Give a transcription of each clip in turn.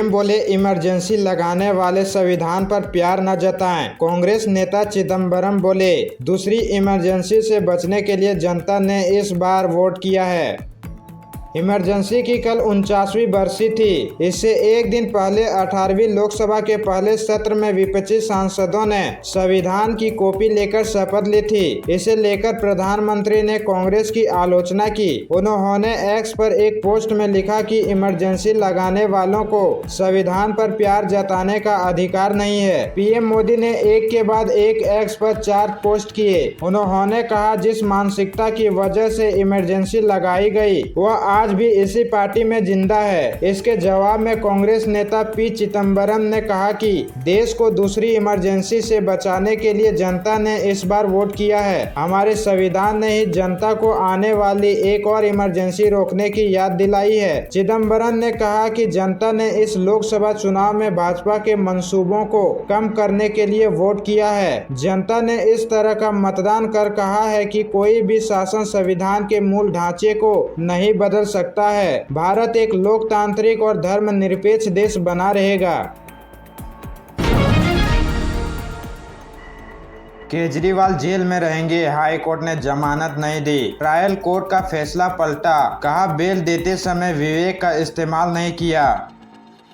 PM बोले emergency लगाने वाले संविधान पर प्यार न जताएं। कांग्रेस नेता चिदंबरम बोले दूसरी इमरजेंसी से बचने के लिए जनता ने इस बार वोट किया है। इमरजेंसी की कल 49वीं बरसी थी। इससे एक दिन पहले 18वीं लोकसभा के पहले सत्र में विपक्षी सांसदों ने संविधान की कॉपी लेकर शपथ ली थी। इसे लेकर प्रधानमंत्री ने कांग्रेस की आलोचना की। उन्होंने एक्स पर एक पोस्ट में लिखा कि इमरजेंसी लगाने वालों को संविधान पर प्यार जताने का अधिकार नहीं है। पीएम मोदी ने एक के बाद एक एक्स पर 4 पोस्ट किए। उन्होंने कहा जिस मानसिकता की वजह से इमरजेंसी लगाई गई वह आज भी इसी पार्टी में जिंदा है। इसके जवाब में कांग्रेस नेता पी चिदंबरम ने कहा कि देश को दूसरी इमरजेंसी से बचाने के लिए जनता ने इस बार वोट किया है। हमारे संविधान ने ही जनता को आने वाली एक और इमरजेंसी रोकने की याद दिलाई है। चिदंबरम ने कहा कि जनता ने इस लोकसभा चुनाव में भाजपा के मंसूबों को कम करने के लिए वोट किया है। जनता ने इस तरह का मतदान कर कहा है कि कोई भी शासन संविधान के मूल ढांचे को नहीं बदल सकता है। भारत एक लोकतांत्रिक और धर्मनिरपेक्ष देश बना रहेगा। केजरीवाल जेल में रहेंगे, हाई कोर्ट ने जमानत नहीं दी। ट्रायल कोर्ट का फैसला पलटा, कहा बेल देते समय विवेक का इस्तेमाल नहीं किया।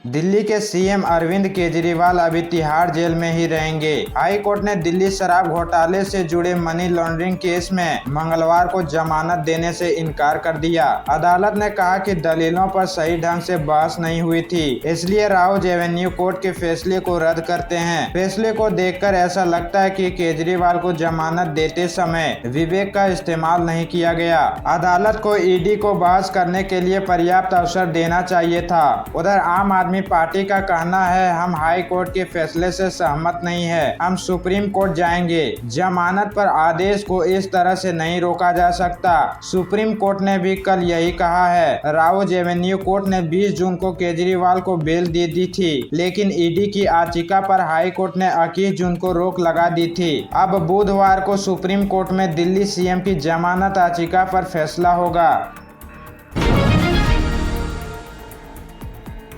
दिल्ली के सीएम अरविंद केजरीवाल अभी तिहाड़ जेल में ही रहेंगे। हाई कोर्ट ने दिल्ली शराब घोटाले से जुड़े मनी लॉन्ड्रिंग केस में मंगलवार को जमानत देने से इनकार कर दिया। अदालत ने कहा कि दलीलों पर सही ढंग से बहस नहीं हुई थी, इसलिए राउज एवेन्यू कोर्ट के फैसले को रद्द करते हैं। फैसले को देखकर ऐसा लगता है कि केजरीवाल को जमानत देते समय विवेक का इस्तेमाल नहीं किया गया। अदालत को ईडी को बहस करने के लिए पर्याप्त अवसर देना चाहिए था। उधर आम आदमी पार्टी का कहना है हम हाई कोर्ट के फैसले से सहमत नहीं है, हम सुप्रीम कोर्ट जाएंगे। जमानत पर आदेश को इस तरह से नहीं रोका जा सकता। सुप्रीम कोर्ट ने भी कल यही कहा है। राउज एवेन्यू कोर्ट ने 20 जून को केजरीवाल को बेल दे दी थी, लेकिन ईडी की याचिका पर हाई कोर्ट ने 21 जून को रोक लगा दी थी। अब बुधवार को सुप्रीम कोर्ट में दिल्ली सीएम की जमानत याचिका पर फैसला होगा।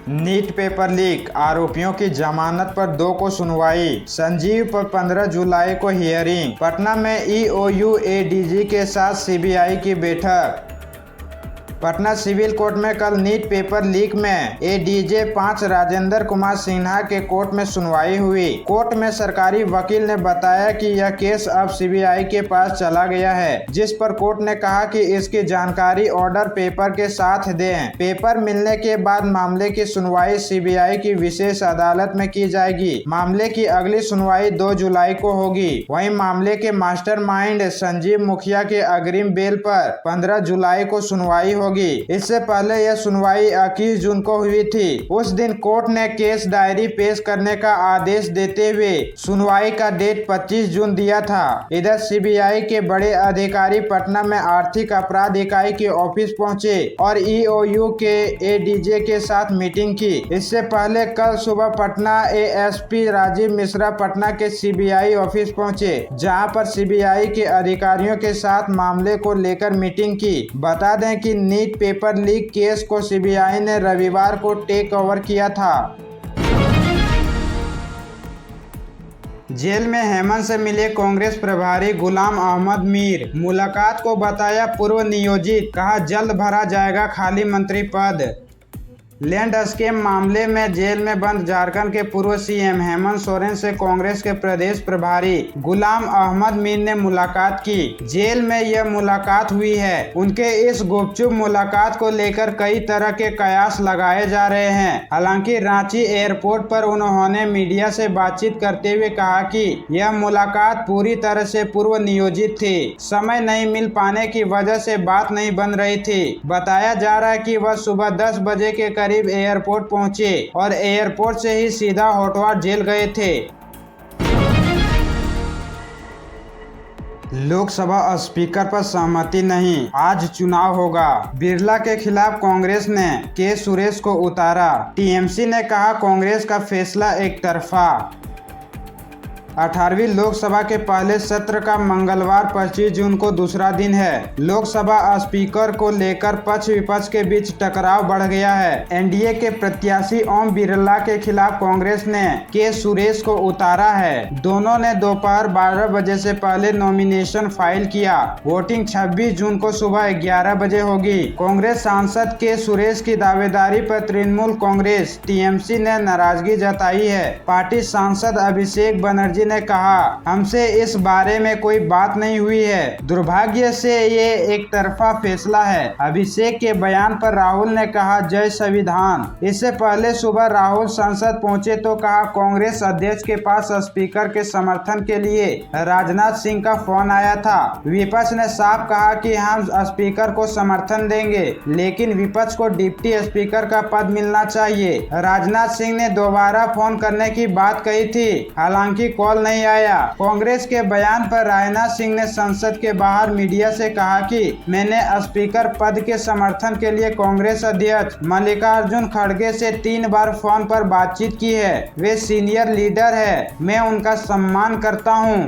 नीट पेपर लीक, आरोपियों की जमानत पर 2 को सुनवाई। संजीव पर 15 जुलाई को हियरिंग। पटना में ईओयू एडीजी के साथ सीबीआई की बैठक। पटना सिविल कोर्ट में कल नीट पेपर लीक में एडीजे 5 राजेंद्र कुमार सिन्हा के कोर्ट में सुनवाई हुई। कोर्ट में सरकारी वकील ने बताया कि यह केस अब सीबीआई के पास चला गया है, जिस पर कोर्ट ने कहा कि इसकी जानकारी ऑर्डर पेपर के साथ दें। पेपर मिलने के बाद मामले की सुनवाई सीबीआई की विशेष अदालत में की जाएगी। मामले की अगली सुनवाई 2 जुलाई को होगी। वहीं मामले के मास्टरमाइंड संजीव मुखिया के अग्रिम बेल पर 15 जुलाई को सुनवाई होगी। इससे पहले यह सुनवाई 21 जून को हुई थी। उस दिन कोर्ट ने केस डायरी पेश करने का आदेश देते हुए सुनवाई का डेट 25 जून दिया था। इधर सीबीआई के बड़े अधिकारी पटना में आर्थिक अपराध इकाई के ऑफिस पहुंचे और ईओयू के एडीजे के साथ मीटिंग की। इससे पहले कल सुबह पटना एएसपी राजीव मिश्रा पटना के सीबीआई ऑफिस पहुंचे, जहां पर सीबीआई के अधिकारियों के साथ मामले को लेकर मीटिंग की। बता दें कि नीट पेपर लीक केस को सीबीआई ने रविवार को टेक ओवर किया था। जेल में हेमंत से मिले कांग्रेस प्रभारी गुलाम अहमद मीर। मुलाकात को बताया पूर्व नियोजित, कहा जल्द भरा जाएगा खाली मंत्री पद। लैंड स्कैम मामले में जेल में बंद झारखंड के पूर्व सीएम हेमंत सोरेन से कांग्रेस के प्रदेश प्रभारी गुलाम अहमद मीर ने मुलाकात की। जेल में यह मुलाकात हुई है। उनके इस गुपचुप मुलाकात को लेकर कई तरह के कयास लगाए जा रहे हैं। हालांकि रांची एयरपोर्ट पर उन्होंने मीडिया से बातचीत करते हुए कहा कि यह मुलाकात पूरी तरह से पूर्व नियोजित थी। समय नहीं मिल पाने की वजह से बात नहीं बन रही थी। बताया जा रहा है कि वह सुबह 10 बजे के करीब एयरपोर्ट पहुंचे और एयरपोर्ट से ही सीधा होटवार जेल गए थे। लोकसभा स्पीकर पर सहमति नहीं, आज चुनाव होगा। बिरला के खिलाफ कांग्रेस ने के सुरेश को उतारा। टीएमसी ने कहा कांग्रेस का फैसला एक तरफा। 18वीं लोकसभा के पहले सत्र का मंगलवार 25 जून को दूसरा दिन है। लोकसभा स्पीकर को लेकर पक्ष विपक्ष के बीच टकराव बढ़ गया है। एनडीए के प्रत्याशी ओम बिरला के खिलाफ कांग्रेस ने के सुरेश को उतारा है। दोनों ने दोपहर 12 बजे से पहले नॉमिनेशन फाइल किया। वोटिंग 26 जून को सुबह 11 बजे होगी। कांग्रेस सांसद के सुरेश की दावेदारी पर तृणमूल कांग्रेस टीएमसी ने नाराजगी जताई है। पार्टी सांसद अभिषेक बनर्जी ने कहा, हमसे इस बारे में कोई बात नहीं हुई है। दुर्भाग्य से ये एक तरफा फैसला है। अभिषेक के बयान पर राहुल ने कहा, जय संविधान। इससे पहले सुबह राहुल संसद पहुंचे तो कहा, कांग्रेस अध्यक्ष के पास स्पीकर के समर्थन के लिए राजनाथ सिंह का फोन आया था। विपक्ष ने साफ कहा कि हम स्पीकर को समर्थन देंगे, लेकिन विपक्ष को डिप्टी स्पीकर का पद मिलना चाहिए। राजनाथ सिंह ने दोबारा फोन करने की बात कही थी, हालांकि कॉल नहीं आया। कांग्रेस के बयान पर राजनाथ सिंह ने संसद के बाहर मीडिया से कहा कि मैंने स्पीकर पद के समर्थन के लिए कांग्रेस अध्यक्ष मल्लिकार्जुन खड़गे से 3 बार फोन पर बातचीत की है। वे सीनियर लीडर है, मैं उनका सम्मान करता हूं।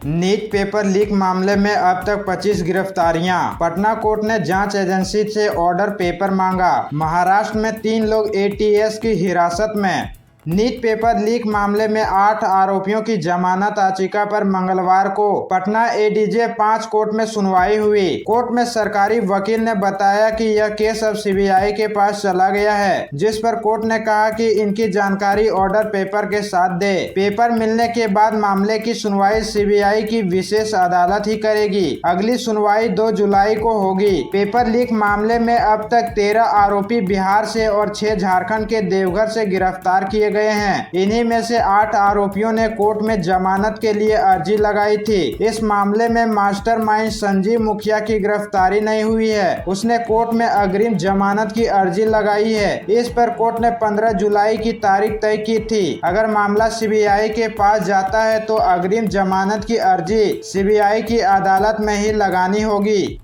नीट पेपर लीक मामले में अब तक 25 गिरफ्तारियां। पटना कोर्ट ने जांच एजेंसी से ऑर्डर पेपर मांगा। महाराष्ट्र में 3 लोग एटीएस की हिरासत में। नीट पेपर लीक मामले में 8 आरोपियों की जमानत याचिका पर मंगलवार को पटना एडीजे 5 कोर्ट में सुनवाई हुई। कोर्ट में सरकारी वकील ने बताया कि यह केस अब सीबीआई के पास चला गया है, जिस पर कोर्ट ने कहा कि इनकी जानकारी ऑर्डर पेपर के साथ दे। पेपर मिलने के बाद मामले की सुनवाई सीबीआई की विशेष अदालत ही करेगी। अगली सुनवाई 2 जुलाई को होगी। पेपर लीक मामले में अब तक 13 आरोपी बिहार से और 6 झारखंड के देवघर से गिरफ्तार किए गए हैं। इन्हीं में से 8 आरोपियों ने कोर्ट में जमानत के लिए अर्जी लगाई थी। इस मामले में मास्टरमाइंड संजीव मुखिया की गिरफ्तारी नहीं हुई है। उसने कोर्ट में अग्रिम जमानत की अर्जी लगाई है। इस पर कोर्ट ने 15 जुलाई की तारीख तय की थी। अगर मामला सीबीआई के पास जाता है तो अग्रिम जमानत की अर्जी सीबीआई की अदालत में ही लगानी होगी।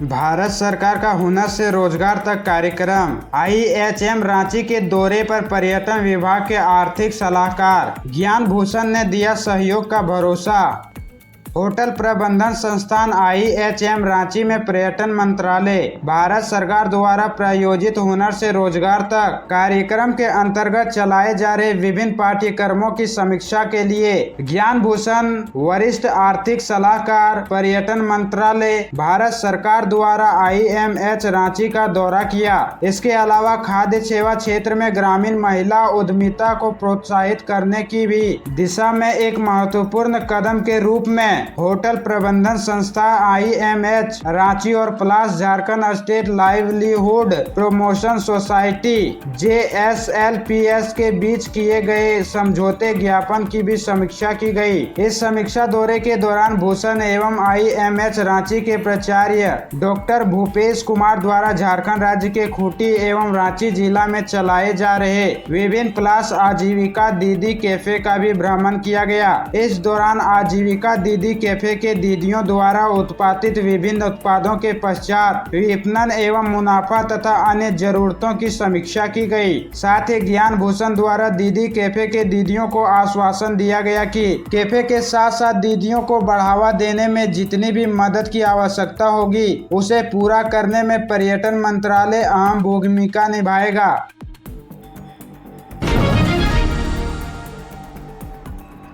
भारत सरकार का हुनर से रोजगार तक कार्यक्रम। IHM रांची के दौरे पर पर्यटन विभाग के आर्थिक सलाहकार ज्ञान भूषण ने दिया सहयोग का भरोसा। होटल प्रबंधन संस्थान IHM रांची में पर्यटन मंत्रालय भारत सरकार द्वारा प्रायोजित हुनर से रोजगार तक कार्यक्रम के अंतर्गत चलाए जा रहे विभिन्न पाठ्यक्रमों की समीक्षा के लिए ज्ञान भूषण वरिष्ठ आर्थिक सलाहकार पर्यटन मंत्रालय भारत सरकार द्वारा IMH रांची का दौरा किया। इसके अलावा खाद्य सेवा क्षेत्र में ग्रामीण महिला उद्यमिता को प्रोत्साहित करने की भी दिशा में एक महत्वपूर्ण कदम के रूप में होटल प्रबंधन संस्था IMH रांची और प्लास Jharkhand state livelihood promotion society JSLPS के बीच किए गए समझौते ज्ञापन की भी समीक्षा की गई। इस समीक्षा दौरे के दौरान भूषण एवं IMH रांची के प्राचार्य डॉक्टर भूपेश कुमार द्वारा झारखंड राज्य के खूंटी एवं रांची जिला में चलाए जा रहे विभिन्न प्लास आजीविका दीदी कैफे का भी भ्रमण किया गया। इस दौरान आजीविका दीदी कैफे के दीदियों द्वारा उत्पादित विभिन्न उत्पादों के पश्चात विपणन एवं मुनाफा तथा अन्य जरूरतों की समीक्षा की गई। साथ ही ज्ञान भूषण द्वारा दीदी कैफे के दीदियों को आश्वासन दिया गया कि कैफे के साथ साथ दीदियों को बढ़ावा देने में जितनी भी मदद की आवश्यकता होगी उसे पूरा करने में पर्यटन मंत्रालय अहम भूमिका निभाएगा।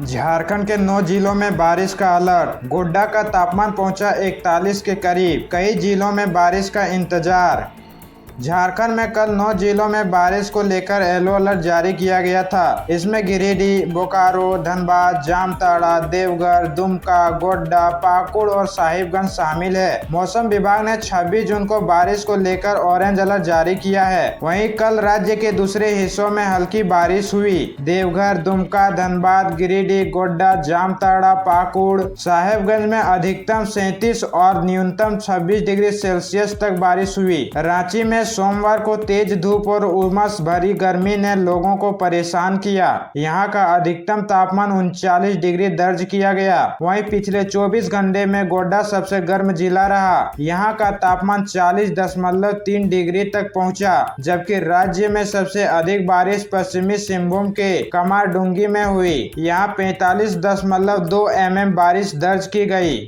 झारखंड के 9 जिलों में बारिश का अलर्ट। गोड्डा का तापमान पहुंचा 41 के करीब। कई जिलों में बारिश का इंतजार। झारखंड में कल 9 जिलों में बारिश को लेकर येलो अलर्ट जारी किया गया था। इसमें गिरिडीह, बोकारो, धनबाद, जामताड़ा, देवघर, दुमका, गोड्डा, पाकुड़ और साहिबगंज शामिल है। मौसम विभाग ने 26 जून को बारिश को लेकर ऑरेंज अलर्ट जारी किया है। वहीं कल राज्य के दूसरे हिस्सों में हल्की बारिश हुई। देवघर, दुमका, धनबाद, गिरिडीह, गोड्डा, जामताड़ा, पाकुड़, साहिबगंज में अधिकतम 37 और न्यूनतम 26 डिग्री सेल्सियस तक बारिश हुई। रांची में सोमवार को तेज धूप और उमस भरी गर्मी ने लोगों को परेशान किया। यहाँ का अधिकतम तापमान 39 डिग्री दर्ज किया गया। वहीं पिछले 24 घंटे में गोड्डा सबसे गर्म जिला रहा। यहाँ का तापमान 40.3 डिग्री तक पहुँचा, जबकि राज्य में सबसे अधिक बारिश पश्चिमी सिंहभूम के कमारडुंगी में हुई। यहाँ 45.2 mm बारिश दर्ज की गई।